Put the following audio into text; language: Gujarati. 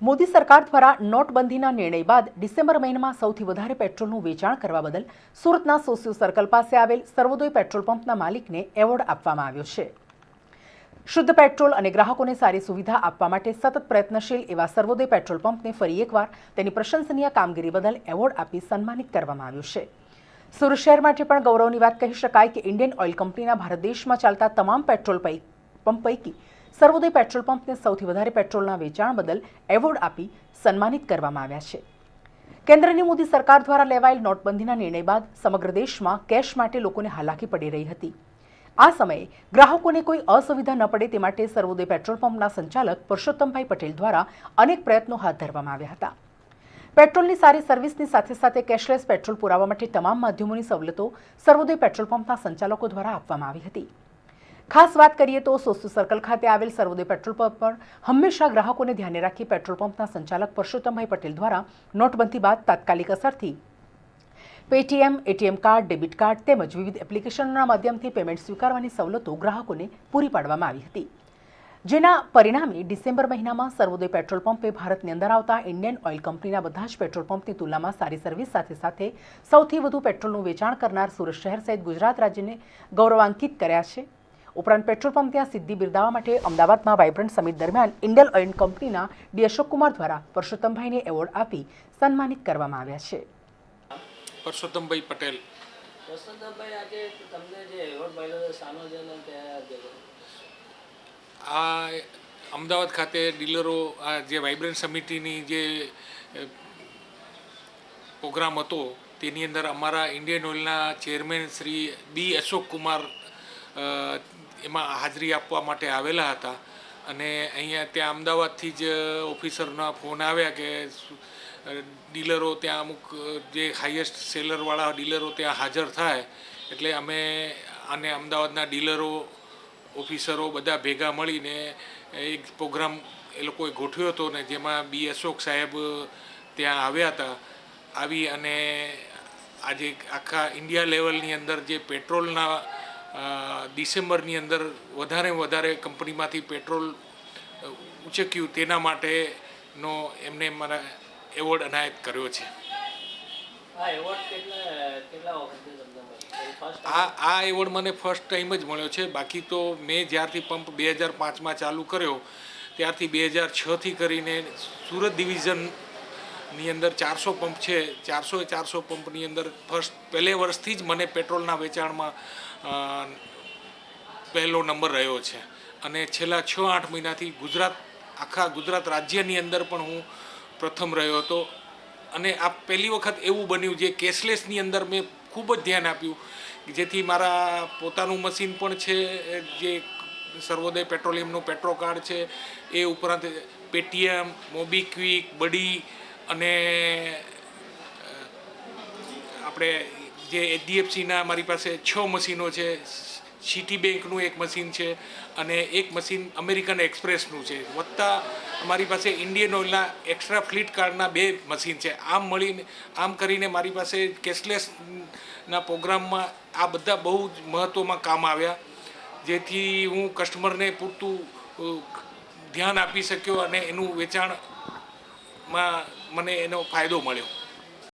મોદી સરકાર દ્વારા નોટબંધીના નિર્ણય બાદ ડિસેમ્બર મહિનામાં સૌથી વધારે પેટ્રોલનું વેચાણ કરવા બદલ સુરતના સોસ્યુ સર્કલ પાસે આવેલ સર્વોદય પેટ્રોલ પંપના માલિકને એવોર્ડ આપવામાં આવ્યો છે। શુદ્ધ પેટ્રોલ અને ગ્રાહકોને સારી સુવિધા આપવા માટે સતત પ્રયત્નશીલ એવા સર્વોદય પેટ્રોલ પંપને ફરી એકવાર તેની પ્રશંસનીય કામગીરી બદલ એવોર્ડ આપી સન્માનિત કરવામાં આવ્યો છે। સુરત શહેર માટે પણ ગૌરવની વાત કહી શકાય કે ઇન્ડિયન ઓઇલ કંપનીના ભારત દેશમાં ચાલતા તમામ પેટ્રોલ પંપ પૈકી સર્વોદય પેટ્રોલ પંપને સૌથી વધારે પેટ્રોલના વેચાણ બદલ એવોર્ડ આપી સન્માનિત કરવામાં આવ્યા છે। કેન્દ્રની મોદી સરકાર દ્વારા લેવાયેલ નોટબંધીના નિર્ણય બાદ સમગ્ર દેશમાં કેશ માટે લોકોને હાલાકી પડી રહી હતી। આ સમયે ગ્રાહકોને કોઈ અસુવિધા ન પડે તે માટે સર્વોદય પેટ્રોલ પંપના સંચાલક પુરુષોત્તમભાઈ પટેલ દ્વારા અનેક પ્રયત્નો હાથ ધરવામાં આવ્યા હતા। પેટ્રોલની સારી સર્વિસની સાથે સાથે કેશલેસ પેટ્રોલ પુરાવા માટે તમામ માધ્યમોની સવલતો સર્વોદય પેટ્રોલ પંપના સંચાલકો દ્વારા આપવામાં આવી હતી। ખાસ વાત કરીએ તો સોસ્યુ સર્કલ ખાતે આવેલ સર્વોદય પેટ્રોલ પંપ પર હંમેશા ગ્રાહકોને ધ્યાને રાખી પેટ્રોલ પંપના સંચાલક પુરુષોત્તમભાઈ પટેલ દ્વારા નોટબંધી બાદ તાત્કાલિક અસરથી Paytm, ATM card, debit card તેમજ વિવિધ એપ્લિકેશનોના માધ્યમથી પેમેન્ટ સ્વીકારવાની સવલતો ગ્રાહકોને પૂરી પાડવામાં આવી હતી, જેના પરિણામે ડિસેમ્બર મહિનામાં સર્વોદય પેટ્રોલ પંપે ભારતની અંદર આવતા ઇન્ડિયન ઓઇલ કંપનીના બધા જ પેટ્રોલ પંપની તુલનામાં સારી સર્વિસ સાથે સાથે સૌથી વધુ પેટ્રોલનું વેચાણ કરનાર સુરત શહેર સહિત ગુજરાત રાજ્યને ગૌરવાન્વિત કર્યા છે। ઉપરાંત પેટ્રોલ પંપ ત્યાં સિદ્ધિ બિરદાવવા માટે અમદાવાદમાં વાઇબ્રન્ટ સમિટ દરમિયાન ઇન્ડિયન ઓઇલ કંપનીના ડી અશોક કુમાર દ્વારા પુરુષોત્તમભાઈને એવોર્ડ આપી સન્માનિત કરવામાં આવ્યા છે। પુરુષોત્તમભાઈ પટેલ। પુરુષોત્તમભાઈ, આજે તમને જે એવોર્ડ મળ્યો શાનો છે ને આ અમદાવાદ ખાતે ડીલરો આ જે વાઇબ્રન્ટ સમિટીની જે પ્રોગ્રામ હતો તેની અંદર અમારા ઇન્ડિયન ઓઇલના ચેરમેન શ્રી બી અશોક કુમાર એમાં હાજરી આપવા માટે આવેલા હતા અને અહીંયા ત્યાં અમદાવાદથી જ ઓફિસરના ફોન આવ્યા કે ડીલરો ત્યાં અમુક જે હાઈએસ્ટ સેલરવાળા ડીલરો ત્યાં હાજર થાય એટલે અમે અને અમદાવાદના ડીલરો ઓફિસરો બધા ભેગા મળીને એક પ્રોગ્રામ એ લોકોએ ગોઠવ્યો હતો ને જેમાં બી અશોક સાહેબ ત્યાં આવ્યા હતા। આવી અને આજે આખા ઇન્ડિયા લેવલની અંદર જે પેટ્રોલના ડિસેમ્બરની અંદર વધારે કંપનીમાંથી પેટ્રોલ ઉચક્યું તેના માટેનો એમને મારા એવોર્ડ એનાયત કર્યો છે। આ એવોર્ડ મને ફર્સ્ટ ટાઈમ જ મળ્યો છે। બાકી તો મેં જ્યારથી પંપ 2005માં ચાલુ કર્યો ત્યારથી 2006થી કરીને સુરત ડિવિઝનની અંદર 400 પંપ છે। 400 પંપની અંદર પહેલે વર્ષથી જ મને પેટ્રોલના વેચાણમાં પહેલો નંબર રહ્યો છે અને છેલ્લા 6-8 મહિનાથી આખા ગુજરાત રાજ્યની અંદર પણ હું પ્રથમ રહ્યો હતો અને આ પહેલી વખત એવું બન્યું જે કેશલેસની અંદર મેં ખૂબ જ ધ્યાન આપ્યું જેથી મારા પોતાનું મશીન પણ છે જે સર્વોદય પેટ્રોલિયમનું પેટ્રો કાર્ડ છે, એ ઉપરાંત પેટીએમ, મોબીક્વિક, બડી અને આપણે જે એચડીએફસીના મારી પાસે 6 મશીનો છે, સિટી બેંકનું એક મશીન છે અને એક મશીન અમેરિકન એક્સપ્રેસનું છે, વત્તા મારી પાસે ઇન્ડિયન ઓઇલના એક્સ્ટ્રા ફ્લીટ કાર્ડના 2 મશીન છે। આમ કરીને મારી પાસે કેશલેસના પ્રોગ્રામમાં આ બધા બહુ જ મહત્ત્વમાં કામ આવ્યા જેથી હું કસ્ટમરને પૂરતું ધ્યાન આપી શક્યો અને એનું વેચાણમાં મને એનો ફાયદો મળ્યો।